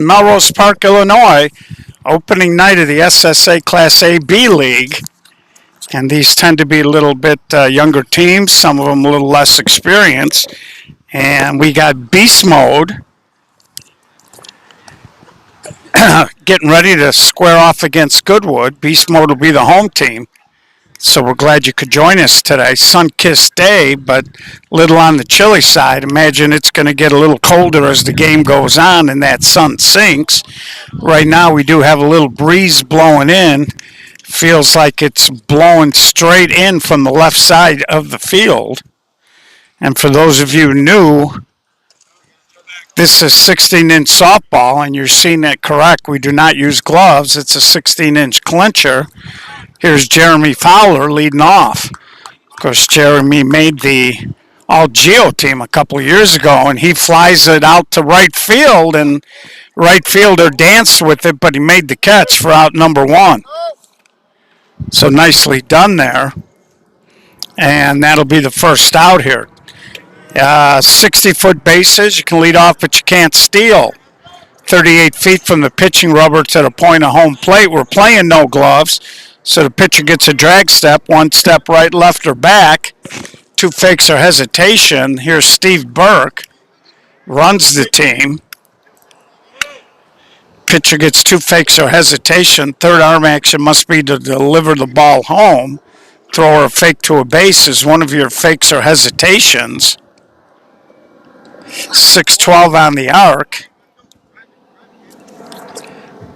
Melrose Park, Illinois, opening night of the SSA Class A-B League. And these tend to be a little bit younger teams, some of them a little less experienced. And we got Beast Mode getting ready to square off against Goodwood. Beast Mode will be the home team. So we're glad you could join us today. Sun-kissed day, but a little on the chilly side. Imagine it's going to get a little colder as the game goes on and that sun sinks. Right now we do have a little breeze blowing in. Feels like it's blowing straight in from the left side of the field. And for those of you new, this is 16-inch softball, and you're seeing that correct. We do not use gloves. It's a 16-inch clincher. Here's Jeremy Fowler leading off. Of course, Jeremy made the All-Geo team a couple of years ago, and he flies it out to right field, and right fielder danced with it, but he made the catch for out number one. So nicely done there. And that'll be the first out here. 60-foot bases. You can lead off, but you can't steal. 38 feet from the pitching rubber to the point of home plate. We're playing no gloves. So the pitcher gets a drag step, one step right, left, or back. Two fakes or hesitation. Here's Steve Burke, runs the team. Pitcher gets two fakes or hesitation. Third arm action must be to deliver the ball home. Throw or fake to a base is one of your fakes or hesitations. 6-12 on the arc.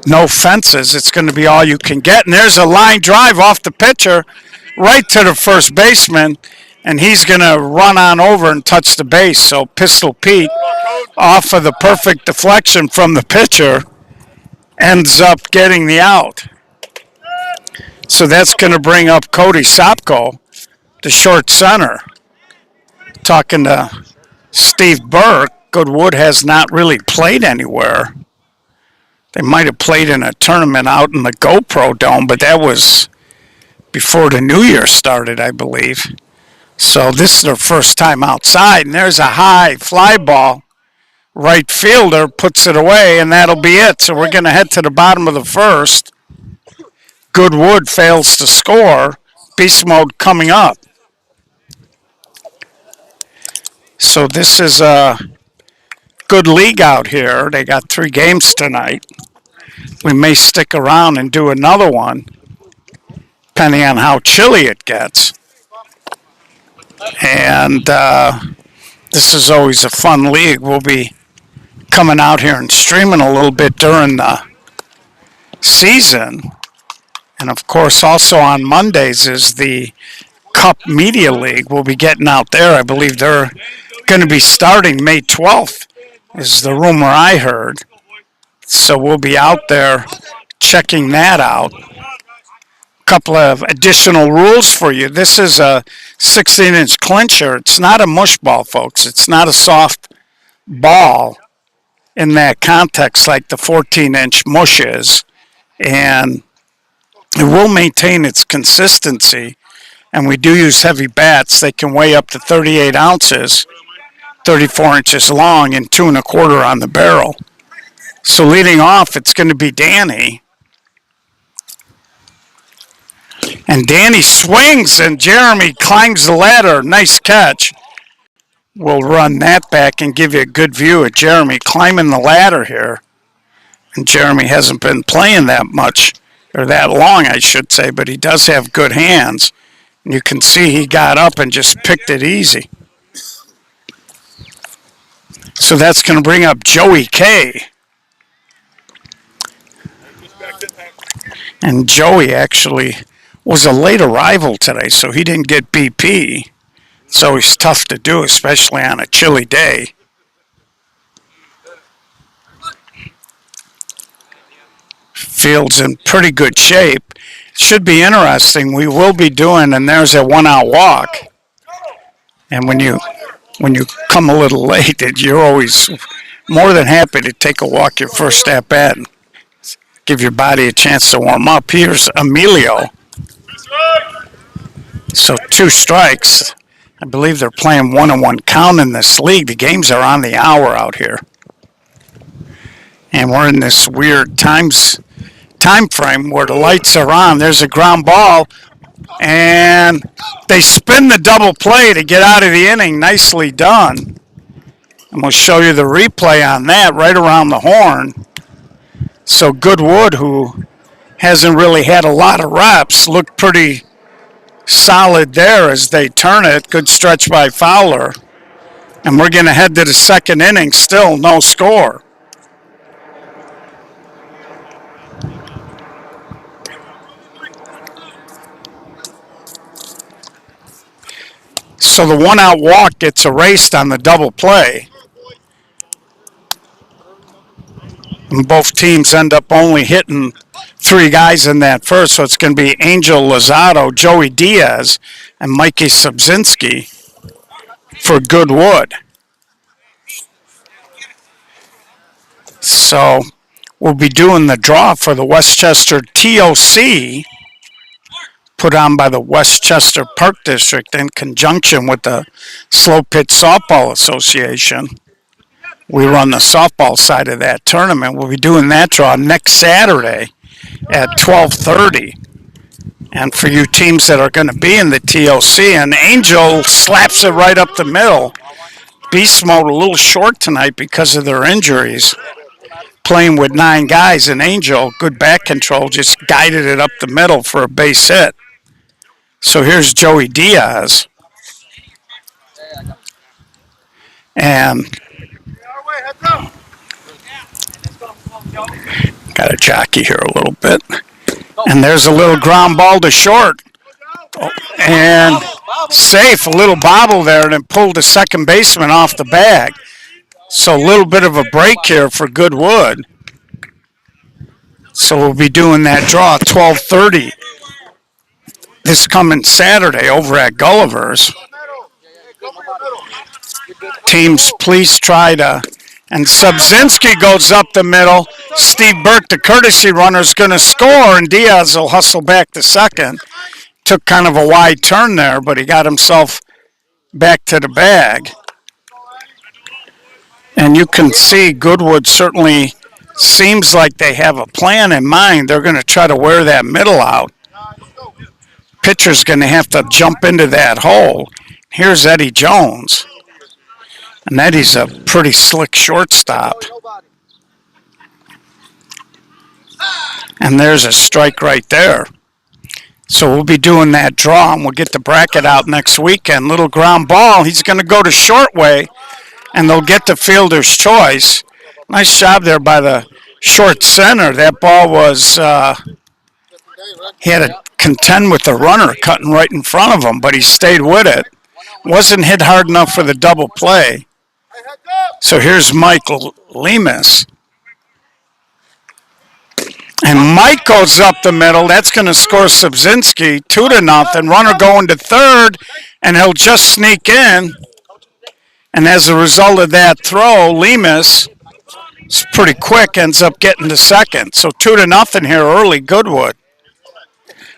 No fences. It's going to be all you can get. And there's a line drive off the pitcher right to the first baseman. And he's going to run on over and touch the base. So Pistol Pete, off of the perfect deflection from the pitcher, ends up getting the out. So that's going to bring up Cody Sopko, the short center. Talking to Steve Burke, Goodwood has not really played anywhere. They might have played in a tournament out in the GoPro Dome, but that was before the new year started, I believe. So this is their first time outside, and there's a high fly ball. Right fielder puts it away, and that'll be it. So we're going to head to the bottom of the first. Goodwood fails to score. Beast Mode coming up. So this is a good league out here. They got 3 games tonight. We may stick around and do another one, depending on how chilly it gets. And this is always a fun league. We'll be coming out here and streaming a little bit during the season. And, of course, also on Mondays is the Cup Media League. We'll be getting out there. I believe they're going to be starting May 12th, is the rumor I heard. So we'll be out there checking that out. A couple of additional rules for you. This is a 16-inch clincher. It's not a mush ball, folks. It's not a soft ball in that context like the 14-inch mush is. And it will maintain its consistency. And we do use heavy bats. They can weigh up to 38 ounces, 34 inches long, and 2 1/4 on the barrel. So leading off, it's going to be Danny. And Danny swings, and Jeremy climbs the ladder. Nice catch. We'll run that back and give you a good view of Jeremy climbing the ladder here. And Jeremy hasn't been playing that much, or that long, I should say, but he does have good hands. And you can see he got up and just picked it easy. So that's going to bring up Joey K. And Joey actually was a late arrival today, so he didn't get BP. It's always tough to do, especially on a chilly day. Field's in pretty good shape. Should be interesting. We will be doing, and there's a 1-out walk. And when you come a little late, you're always more than happy to take a walk your first at bat and give your body a chance to warm up. Here's Emilio. So 2 strikes. I believe they're playing 1-1 count in this league. The games are on the hour out here. And we're in this weird time frame where the lights are on. There's a ground ball, and they spin the double play to get out of the inning. Nicely done. And we'll show you the replay on that right around the horn. So Goodwood, who hasn't really had a lot of reps, looked pretty solid there as they turn it. Good stretch by Fowler. And we're going to head to the second inning, still no score. So the one-out walk gets erased on the double play. And both teams end up only hitting 3 guys in that first. So it's going to be Angel Lozado, Joey Diaz, and Mikey Subzinski for Goodwood. So we'll be doing the draw for the Westchester TOC, put on by the Westchester Park District in conjunction with the Slow Pitch Softball Association. We run the softball side of that tournament. We'll be doing that draw next Saturday at 12:30. And for you teams that are going to be in the TOC, and Angel slaps it right up the middle. Beast Mode a little short tonight because of their injuries. Playing with 9 guys, and Angel, good back control, just guided it up the middle for a base hit. So here's Joey Diaz. And got to jockey here a little bit. And there's a little ground ball to short. Oh, and safe, a little bobble there, and it pulled the second baseman off the bag. So a little bit of a break here for Goodwood. So we'll be doing that draw at 12:30 this coming Saturday over at Gulliver's. Teams, please try to. And Subzinski goes up the middle. Steve Burke, the courtesy runner, is going to score, and Diaz will hustle back to second. Took kind of a wide turn there, but he got himself back to the bag. And you can see Goodwood certainly seems like they have a plan in mind. They're going to try to wear that middle out. Pitcher's going to have to jump into that hole. Here's Eddie Jones. And Eddie's a pretty slick shortstop. And there's a strike right there. So we'll be doing that draw, and we'll get the bracket out next weekend. Little ground ball. He's going to go to short way, and they'll get the fielder's choice. Nice job there by the short center. That ball was, he had to contend with the runner cutting right in front of him, but he stayed with it. Wasn't hit hard enough for the double play. So here's Mike Lemus. And Mike goes up the middle. That's going to score Subzinski 2-0. Runner going to third, and he'll just sneak in. And as a result of that throw, Lemus, is pretty quick, ends up getting to second. So 2-0 here early, Goodwood.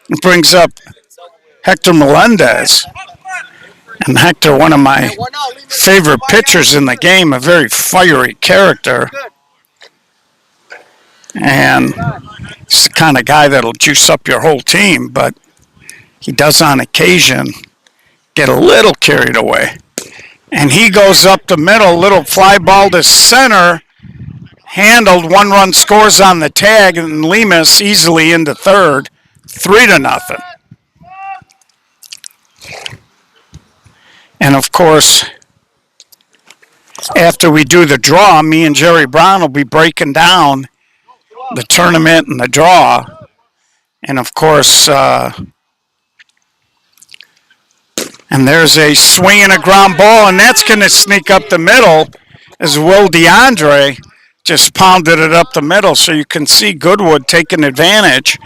It brings up Hector Melendez. And Hector, one of my favorite pitchers in the game, a very fiery character. And he's the kind of guy that'll juice up your whole team, but he does on occasion get a little carried away. And he goes up the middle, little fly ball to center, handled, 1-run scores on the tag, and Lemus easily into third, 3-0. And of course, after we do the draw, me and Jerry Brown will be breaking down the tournament and the draw. And of course, and there's a swing and a ground ball, and that's going to sneak up the middle as Will DeAndre just pounded it up the middle. So you can see Goodwood taking advantage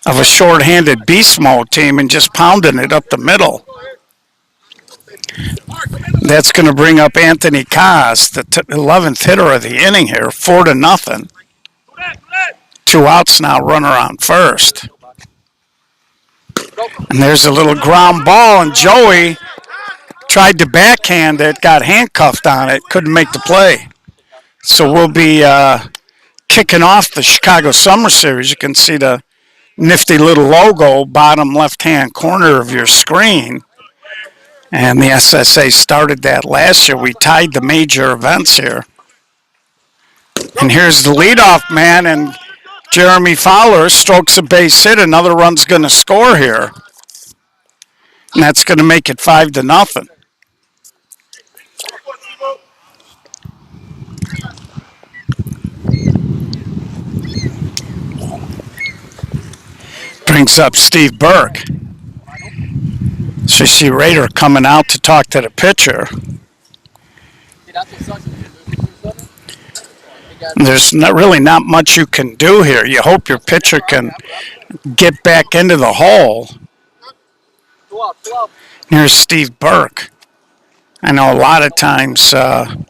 of a short-handed beast mode team and just pounding it up the middle. That's going to bring up Anthony Kaz, the 11th hitter of the inning here, 4-0. 2 outs now, runner on first. And there's a little ground ball, and Joey tried to backhand it, got handcuffed on it, couldn't make the play. So we'll be kicking off the Chicago Summer Series. You can see the nifty little logo bottom left-hand corner of your screen. And the SSA started that last year. We tied the major events here. And here's the leadoff man, and Jeremy Fowler strokes a base hit. Another run's going to score here. And that's going to make it 5-0. Brings up Steve Burke. So you see Rader coming out to talk to the pitcher. There's really not much you can do here. You hope your pitcher can get back into the hole. Here's Steve Burke. I know a lot of times, a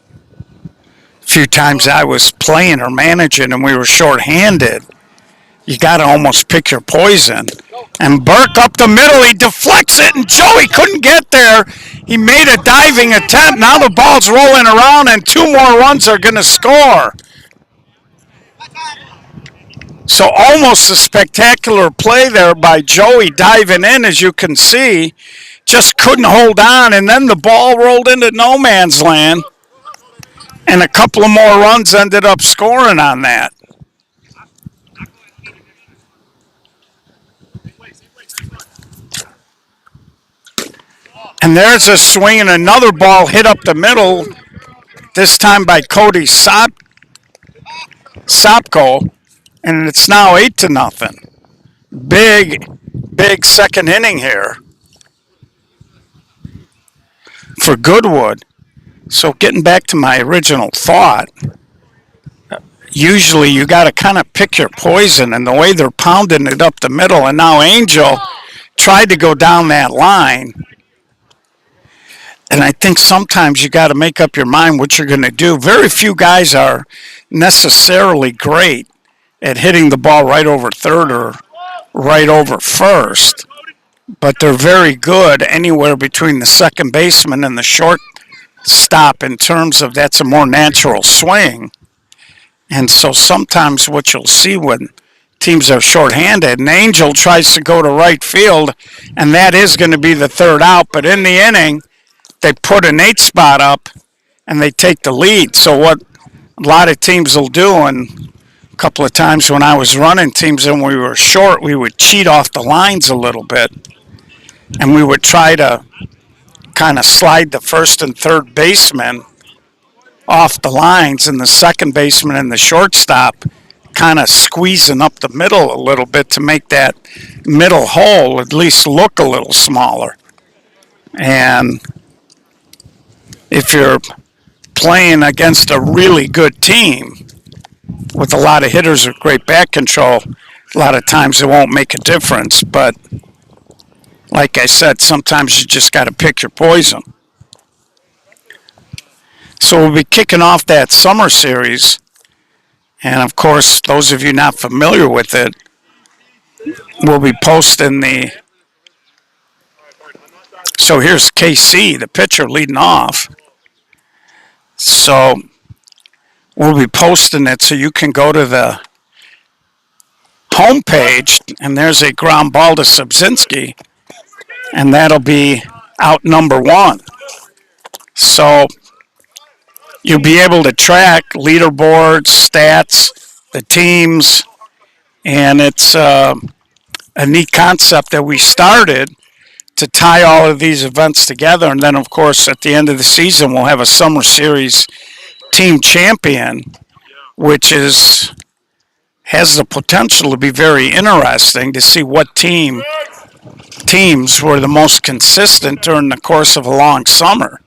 few times I was playing or managing and we were shorthanded, you got to almost pick your poison. And Burke up the middle, he deflects it, and Joey couldn't get there. He made a diving attempt. Now the ball's rolling around, and 2 more runs are going to score. So almost a spectacular play there by Joey diving in, as you can see. Just couldn't hold on, and then the ball rolled into no man's land. And a couple of more runs ended up scoring on that. And there's a swing, and another ball hit up the middle, this time by Cody Sopko, and it's now 8-0. Big second inning here for Goodwood. So getting back to my original thought, usually you got to kind of pick your poison, and the way they're pounding it up the middle, and now Angel tried to go down that line. And I think sometimes you got to make up your mind what you're going to do. Very few guys are necessarily great at hitting the ball right over third or right over first, but they're very good anywhere between the second baseman and the shortstop in terms of that's a more natural swing. And so sometimes what you'll see when teams are shorthanded, and Angel tries to go to right field, and that is going to be the third out, but in the inning, they put an 8 spot up and they take the lead. So what a lot of teams will do, and a couple of times when I was running teams and we were short, we would cheat off the lines a little bit. And we would try to kind of slide the first and third baseman off the lines, and the second baseman and the shortstop kind of squeezing up the middle a little bit to make that middle hole at least look a little smaller. And if you're playing against a really good team with a lot of hitters with great bat control, a lot of times it won't make a difference. But like I said, sometimes you just got to pick your poison. So we'll be kicking off that summer series. And of course, those of you not familiar with it, we'll be posting the... So here's KC, the pitcher, leading off. So we'll be posting it so you can go to the homepage, and there's a ground ball to Subzinski, and that'll be out number 1. So you'll be able to track leaderboards, stats, the teams, and it's a neat concept that we started to tie all of these events together. And then, of course, at the end of the season, we'll have a Summer Series team champion, which has the potential to be very interesting to see what teams were the most consistent during the course of a long summer.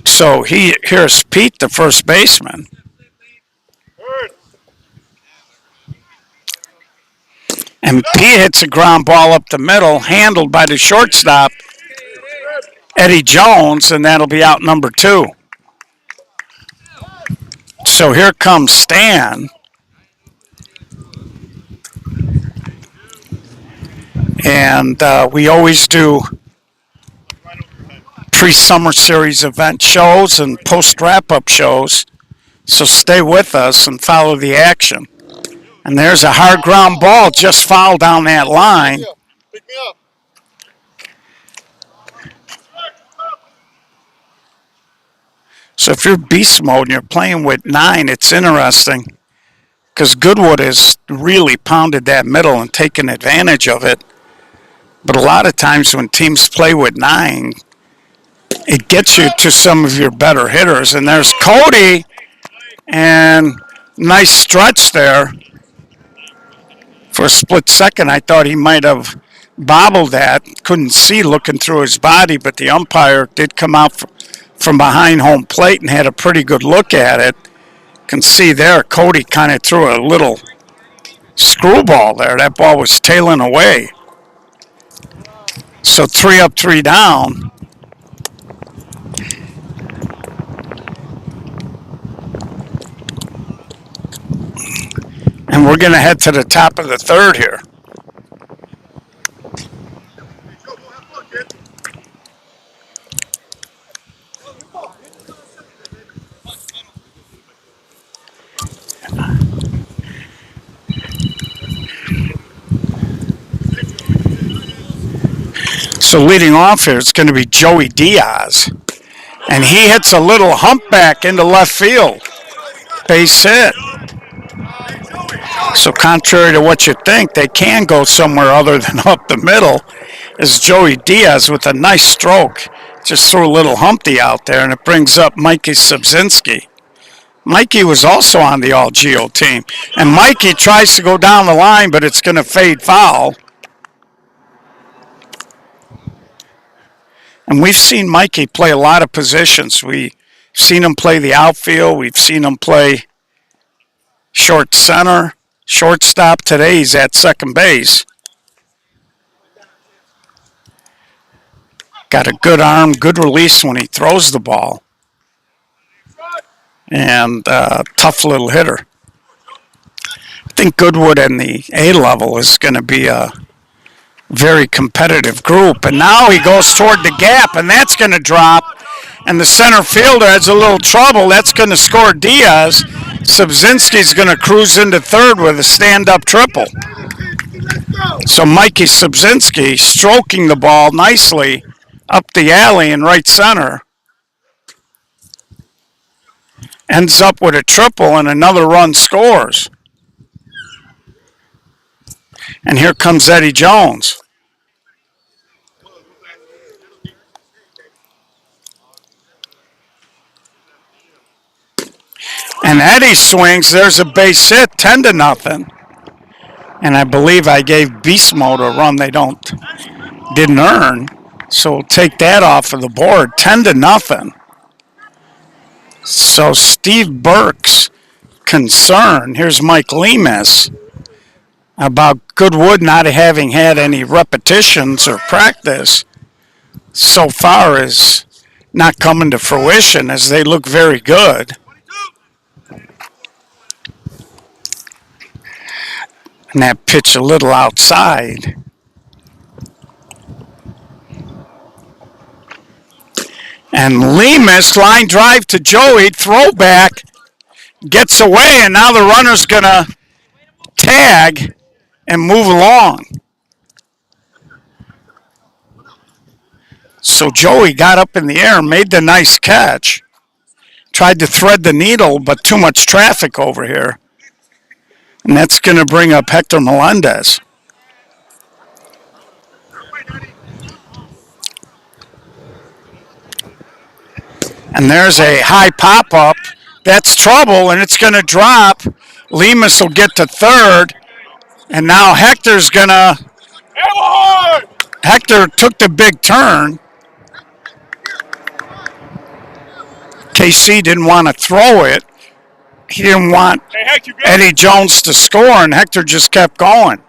So here's Pete, the first baseman. And Pete hits a ground ball up the middle, handled by the shortstop, Eddie Jones, and that'll be out number 2. So here comes Stan. And we always do pre-summer series event shows and post-wrap-up shows So stay with us and follow the action. And there's a hard ground ball just fouled down that line. So if you're beast mode and you're playing with 9, it's interesting because Goodwood has really pounded that middle and taken advantage of it. But a lot of times when teams play with 9, it gets you to some of your better hitters. And there's Cody, and nice stretch there. For a split second, I thought he might have bobbled that. Couldn't see looking through his body, but the umpire did come out from behind home plate and had a pretty good look at it. Can see there, Cody kind of threw a little screwball there. That ball was tailing away. So 3 up, 3 down. And we're going to head to the top of the third here. So leading off here, it's going to be Joey Diaz. And he hits a little humpback into left field. Base hit. So contrary to what you think, they can go somewhere other than up the middle. Is Joey Diaz with a nice stroke. Just threw a little Humpty out there, and it brings up Mikey Subzinski. Mikey was also on the All-Geo team. And Mikey tries to go down the line, but it's going to fade foul. And we've seen Mikey play a lot of positions. We've seen him play the outfield. We've seen him play short center, shortstop. Today he's at second base. Got a good arm, good release when he throws the ball. And tough little hitter. I think Goodwood in the A level is going to be a very competitive group. And now he goes toward the gap, and that's going to drop. And the center fielder has a little trouble. That's going to score Diaz. Subzinski's going to cruise into third with a stand-up triple. So Mikey Subzinski stroking the ball nicely up the alley in right center. Ends up with a triple, and another run scores. And here comes Eddie Jones. And Eddie swings. There's a base hit, 10-0. And I believe I gave Beast Mode a run they didn't earn. So we'll take that off of the board, 10-0. So Steve Burke's concern, here's Mike Lemus, about Goodwood not having had any repetitions or practice so far is not coming to fruition as they look very good. And that pitch a little outside. And Lemus, line drive to Joey, throwback, gets away, and now the runner's going to tag and move along. So Joey got up in the air, made the nice catch, tried to thread the needle, but too much traffic over here. And that's going to bring up Hector Melendez. And there's a high pop-up. That's trouble, and it's going to drop. Lemus will get to third. And now Hector's going to... Hector took the big turn. KC didn't want to throw it. He didn't want Eddie Jones to score, and Hector just kept going.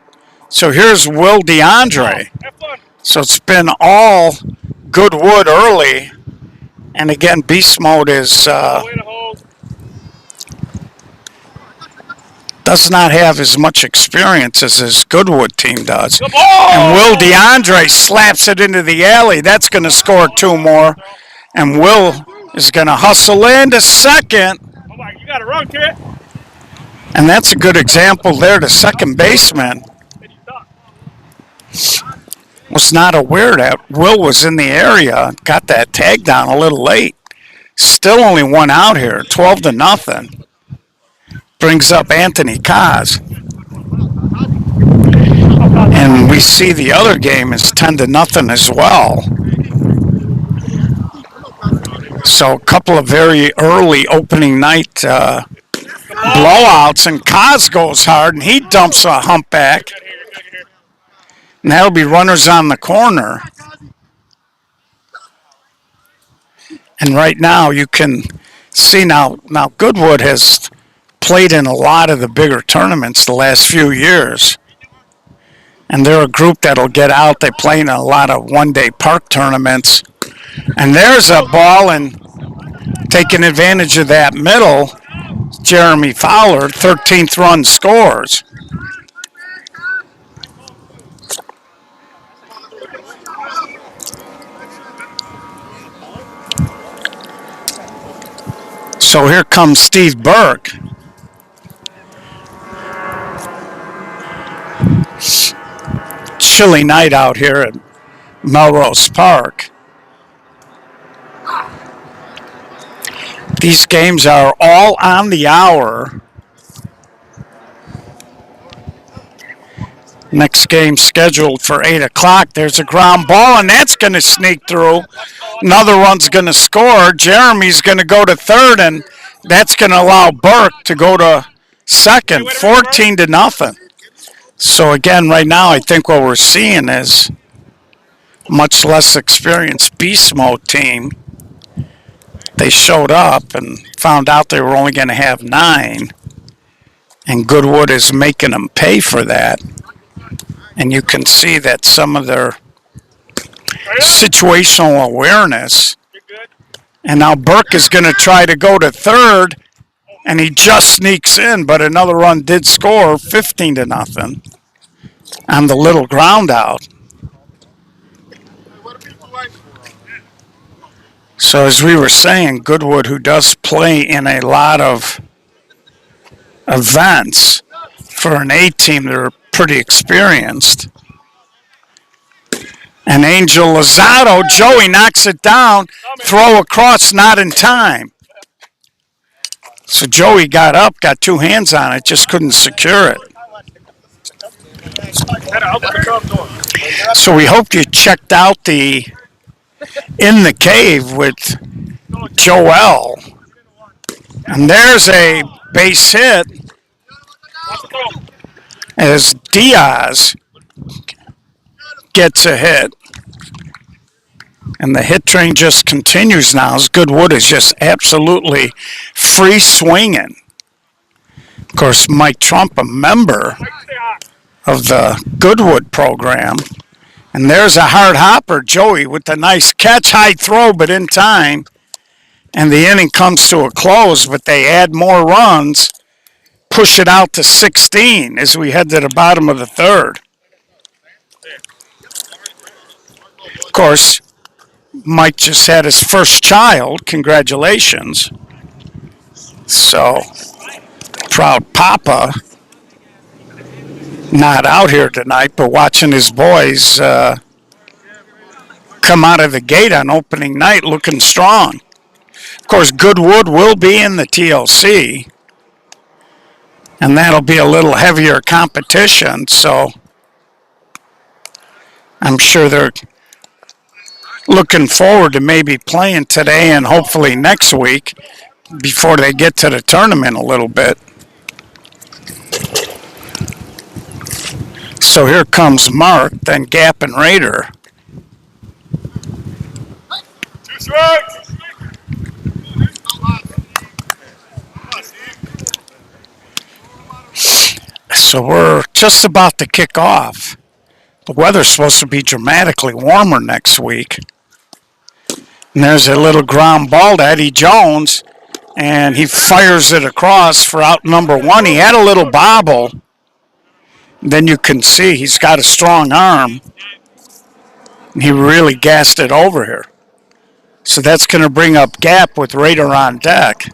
So here's Will DeAndre. So it's been all Goodwood early. And again, Beast Mode is does not have as much experience as his Goodwood team does. And Will DeAndre slaps it into the alley. That's going to score 2 more. And Will is going to hustle into second. You got to run, kid. And that's a good example there. The second baseman was not aware that Will was in the area. Got that tag down a little late. Still only one out here, 12-0. Brings up Anthony Kaz. And we see the other game is 10-0 as well. So a couple of very early opening night blowouts, and Kaz goes hard, and he dumps a humpback. And that'll be runners on the corner. And right now you can see now Goodwood has played in a lot of the bigger tournaments the last few years. And they're a group that'll get out. They play in a lot of one-day park tournaments. And there's a ball, and taking advantage of that middle, Jeremy Fowler, 13th run scores. So here comes Steve Burke. Chilly night out here at Melrose Park. These games are all on the hour. Next game scheduled for 8 o'clock. There's a ground ball, and that's going to sneak through. Another one's going to score. Jeremy's going to go to third, and that's going to allow Burke to go to second, 14-0. So again, right now, I think what we're seeing is much less experienced beast mode team. They showed up and found out they were only going to have 9, and Goodwood is making them pay for that. And you can see that some of their situational awareness. And now Burke is going to try to go to third, and he just sneaks in, but another run did score, 15-0 on the little ground out. So as we were saying, Goodwood, who does play in a lot of events for an A team, they're pretty experienced. And Angel Lozado, Joey knocks it down, throw across, not in time. So Joey got up, got 2 hands on it, just couldn't secure it. So we hope you checked out the In the Cave with Joel. And there's a base hit as Diaz gets a hit. And the hit train just continues now as Goodwood is just absolutely free swinging. Of course, Mike Trump, a member of the Goodwood program. And there's a hard hopper, Joey, with a nice catch, high throw, but in time. And the inning comes to a close, but they add more runs, push it out to 16 as we head to the bottom of the third. Of course, Mike just had his first child. Congratulations. So, proud papa. Not out here tonight, but watching his boys come out of the gate on opening night looking strong. Of course, Goodwood will be in the TLC, and that'll be a little heavier competition, so I'm sure they're looking forward to maybe playing today and hopefully next week before they get to the tournament a little bit. So here comes Mark, then Gap and Raider. 2 strikes. So we're just about to kick off. The weather's supposed to be dramatically warmer next week. And there's a little ground ball to Eddie Jones, and he fires it across for out number 1. He had a little bobble. Then you can see he's got a strong arm. And he really gassed it over here. So that's going to bring up Gap with Raider on deck.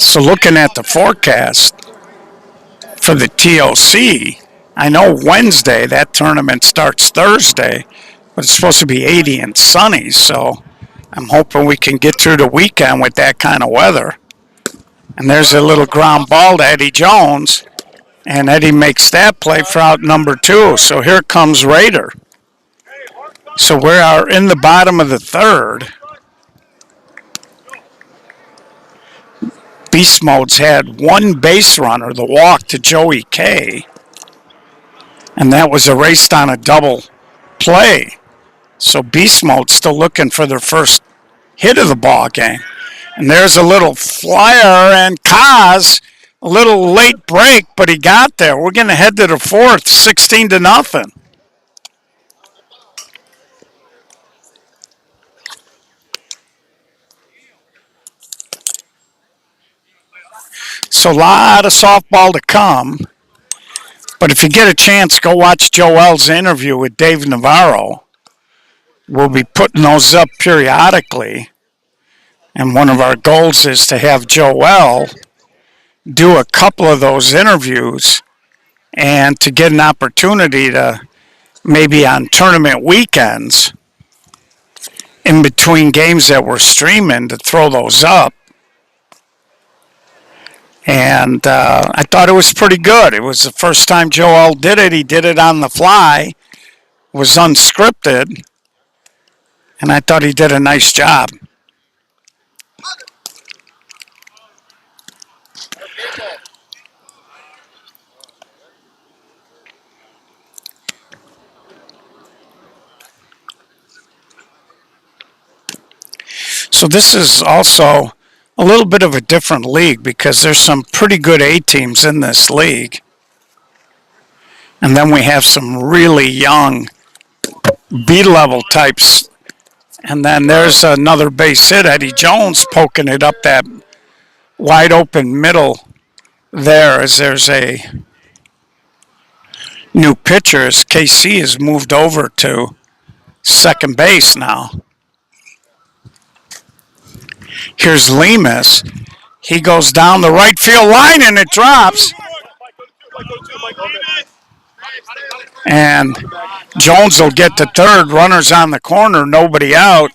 So looking at the forecast for the TOC, I know Wednesday, that tournament starts Thursday, but it's supposed to be 80 and sunny, so I'm hoping we can get through the weekend with that kind of weather. And there's a little ground ball to Eddie Jones, and Eddie makes that play for out number 2. So here comes Raider. So we are in the bottom of the third. Beast Mode's had one base runner, the walk to Joey K, and that was erased on a double play. So Beast Mode's still looking for their first hit of the ball game. And there's a little flyer, and Kaz, a little late break, but he got there. We're going to head to the fourth, 16-0. So a lot of softball to come. But if you get a chance, go watch Joel's interview with Dave Navarro. We'll be putting those up periodically. And one of our goals is to have Joel do a couple of those interviews and to get an opportunity to maybe on tournament weekends in between games that we're streaming to throw those up. And I thought it was pretty good. It was the first time Joel did it. He did it on the fly. It was unscripted. And I thought he did a nice job. So this is also a little bit of a different league because there's some pretty good A teams in this league. And then we have some really young B-level types. And then there's another base hit, Eddie Jones poking it up that wide open middle there as there's a new pitcher as KC has moved over to second base now. Here's Lemus. He goes down the right field line and it drops. And Jones will get to third. Runners on the corner, nobody out.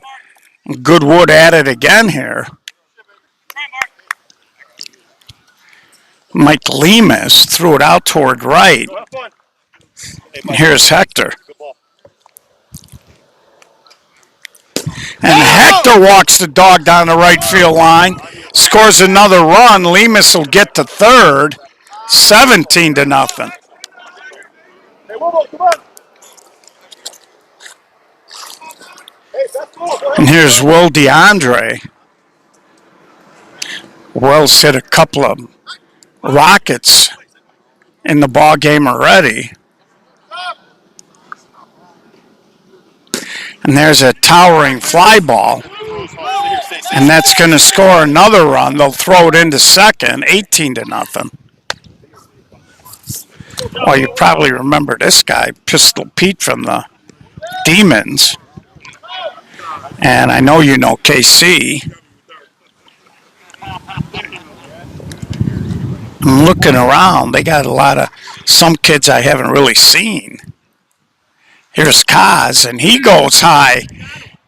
Goodwood at it again here. Mike Lemus threw it out toward right. Here's Hector. And Hector walks the dog down the right field line, scores another run. Lemus will get to third, 17-0. And here's Will DeAndre. Will's hit a couple of rockets in the ball game already. And there's a towering fly ball. And that's going to score another run. They'll throw it into second, 18-0. Well, you probably remember this guy, Pistol Pete from the Demons. And I know you know KC. I'm looking around. They got a lot of some kids I haven't really seen. Here's Kaz, and he goes high.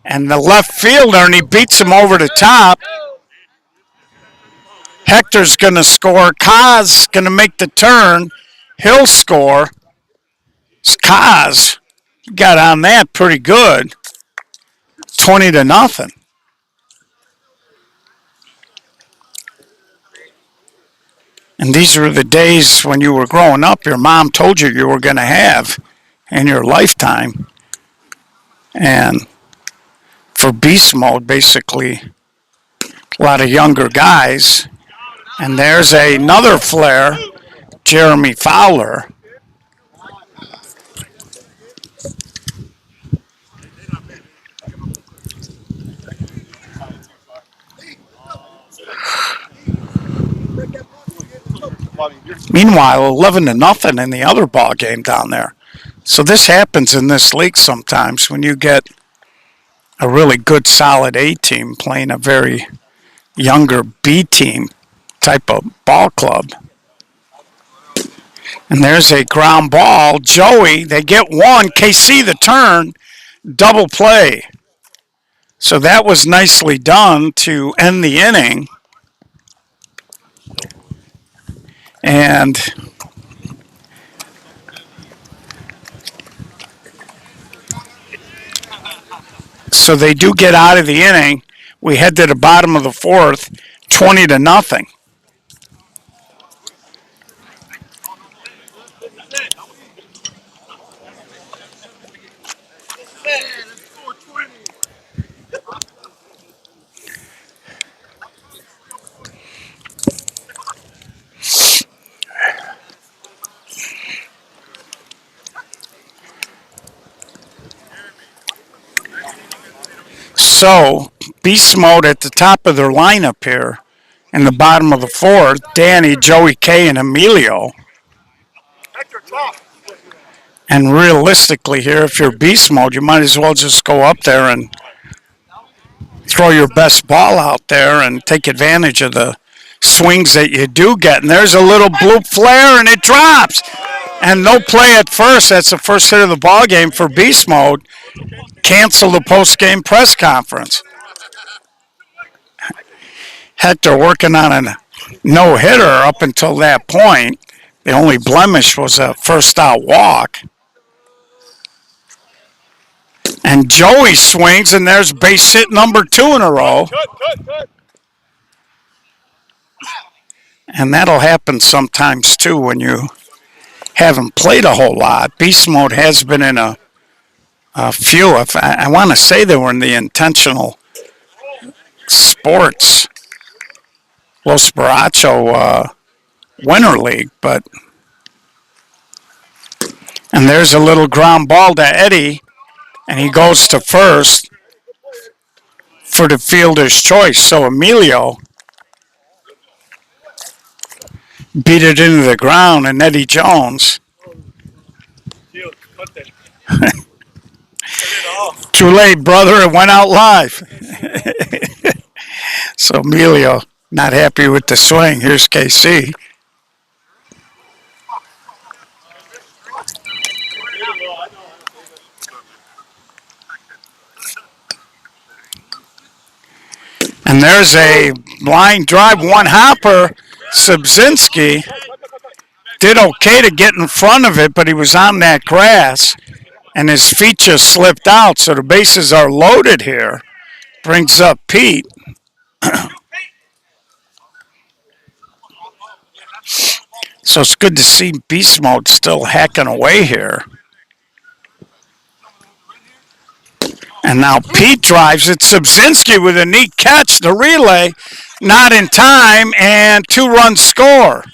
And the left fielder, and he beats him over the top. Hector's going to score. Kaz going to make the turn. He'll score. Kaz got on that pretty good. 20-0. And these were the days when you were growing up, your mom told you were going to have in your lifetime. And for beast mode, basically, a lot of younger guys. And there's another flare, Jeremy Fowler. Meanwhile, 11-0 in the other ball game down there. So this happens in this league sometimes when you get a really good, solid A team playing a very younger B team type of ball club. And there's a ground ball. Joey, they get one. KC the turn, double play. So that was nicely done to end the inning. And so they do get out of the inning. We head to the bottom of the fourth, 20-0. So, beast mode at the top of their lineup here in the bottom of the fourth. Danny, Joey K, and Emilio. And realistically here, if you're beast mode, you might as well just go up there and throw your best ball out there and take advantage of the swings that you do get. And there's a little bloop flare, and it drops. And no play at first. That's the first hit of the ball game for beast mode. Cancel the post-game press conference. Hector working on a no-hitter up until that point. The only blemish was a first-out walk. And Joey swings, and there's base hit number 2 in a row. And that'll happen sometimes, too, when you haven't played a whole lot. Beast mode has been in a few. If I want to say they were in the intentional sports Los Baracho Winter League, but and there's a little ground ball to Eddie, and he goes to first for the fielder's choice. So Emilio beat it into the ground, and Eddie Jones. Too late, brother. It went out live. So Emilio not happy with the swing. Here's KC. And there's a line drive, one hopper. Subzinski did okay to get in front of it, but he was on that grass, and his feet just slipped out. So the bases are loaded here. Brings up Pete. So it's good to see beast mode still hacking away here. And now Pete drives it. Subzinski with a neat catch. The relay not in time, and 2-run score.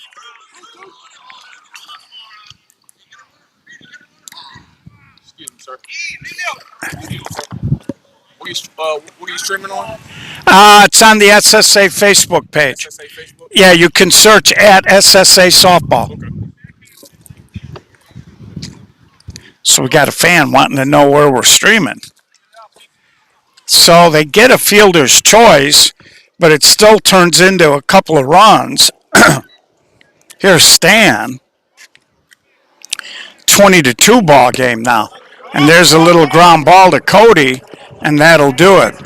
Excuse me, sir. What are you streaming on? It's on the SSA Facebook page. SSA Facebook? Yeah, you can search at SSA Softball. Okay. So we got a fan wanting to know where we're streaming. So they get a fielder's choice, but it still turns into a couple of runs. Here's Stan. 20-2 ball game now. And there's a little ground ball to Cody, and that'll do it.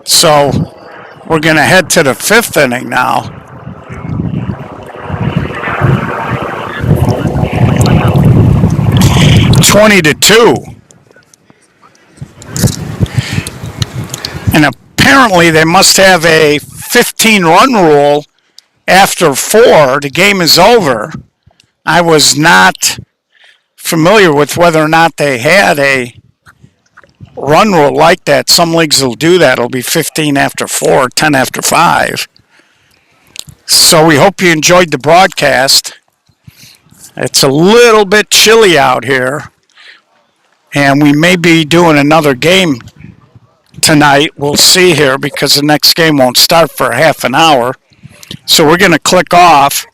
So we're going to head to the 5th inning now. (20-2). And apparently they must have a 15-run rule after 4. The game is over. I was not familiar with whether or not they had a run rule like that. Some leagues will do that. It'll be 15 after 4, 10 after 5. So we hope you enjoyed the broadcast. It's a little bit chilly out here, and we may be doing another game tonight. We'll see here because the next game won't start for half an hour. So we're going to click off,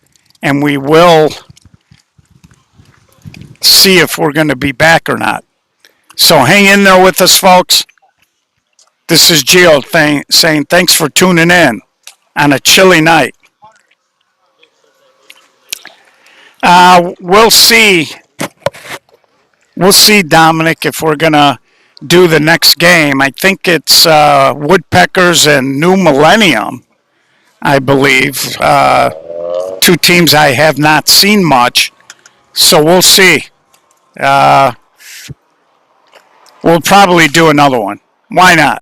and we will see if we're going to be back or not. So hang in there with us, folks. This is Gio saying thanks for tuning in on a chilly night. We'll see. We'll see, Dominic, if we're gonna do the next game. I think it's Woodpeckers and New Millennium, I believe. Two teams I have not seen much, so we'll see. Uh, we'll probably do another one. Why not?